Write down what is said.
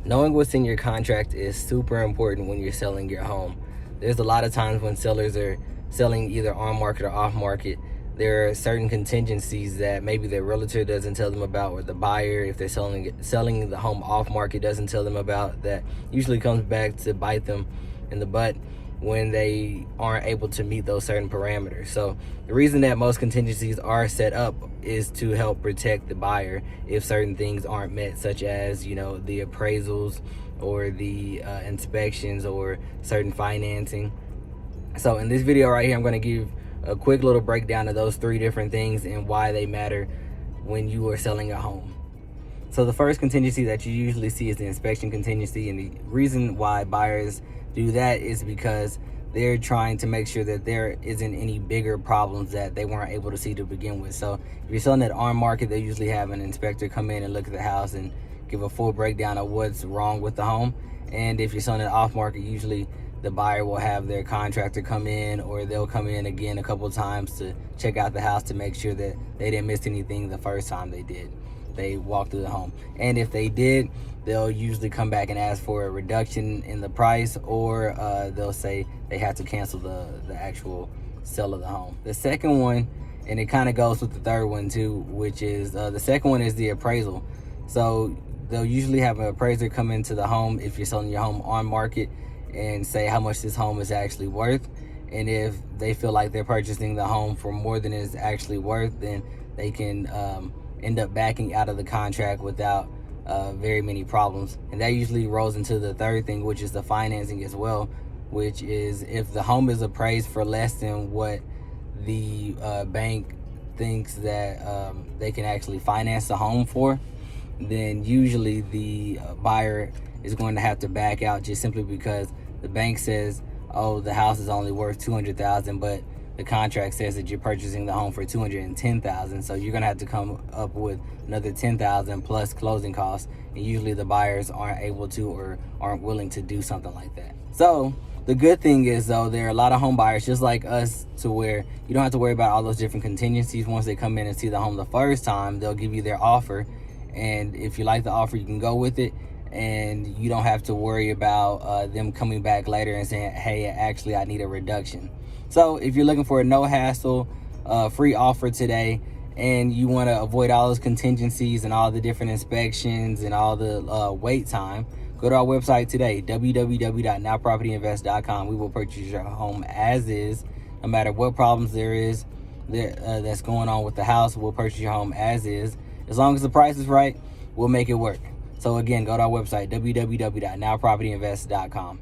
Knowing what's in your contract is super important when you're selling your home. There's a lot of times when sellers are selling either on market or off market, there are certain contingencies that maybe their realtor doesn't tell them about, or the buyer, if they're selling the home off market, doesn't tell them about, that usually comes back to bite them in the butt when they aren't able to meet those certain parameters. So the reason that most contingencies are set up is to help protect the buyer if certain things aren't met, such as, the appraisals or the inspections or certain financing. So in this video right here, I'm going to give a quick little breakdown of those three different things and why they matter when you are selling a home. So the first contingency that you usually see is the inspection contingency, and the reason why buyers do that is because they're trying to make sure that there isn't any bigger problems that they weren't able to see to begin with. So if you're selling it on market, they usually have an inspector come in and look at the house and give a full breakdown of what's wrong with the home. And if you're selling it off market, usually the buyer will have their contractor come in, or they'll come in again a couple of times to check out the house to make sure that they didn't miss anything the first time they walked through the home. And if they did, they'll usually come back and ask for a reduction in the price, or they'll say they have to cancel the actual sale of the home. The second one, and it kind of goes with the third one too, which is the second one is the appraisal. So they'll usually have an appraiser come into the home if you're selling your home on market and say how much this home is actually worth. And if they feel like they're purchasing the home for more than it's actually worth, then they can end up backing out of the contract without very many problems. And that usually rolls into the third thing, which is the financing as well, which is if the home is appraised for less than what the bank thinks that they can actually finance the home for, then usually the buyer is going to have to back out, just simply because the bank says, oh, the house is only worth $200,000, but the contract says that you're purchasing the home for $210,000. So you're gonna have to come up with another $10,000 plus closing costs, and usually the buyers aren't able to or aren't willing to do something like that. So the good thing is, though, there are a lot of home buyers just like us, to where you don't have to worry about all those different contingencies. Once they come in and see the home the first time, they'll give you their offer, and if you like the offer, you can go with it, and you don't have to worry about them coming back later and saying, hey, actually I need a reduction. So if you're looking for a no hassle free offer today, and you want to avoid all those contingencies and all the different inspections and all the wait time, go to our website today, www.nowpropertyinvest.com. We will purchase your home as is, no matter what problems there is that's going on with the house. We'll purchase your home as is. As long as the price is right, we'll make it work. So again, go to our website, www.nowpropertyinvest.com.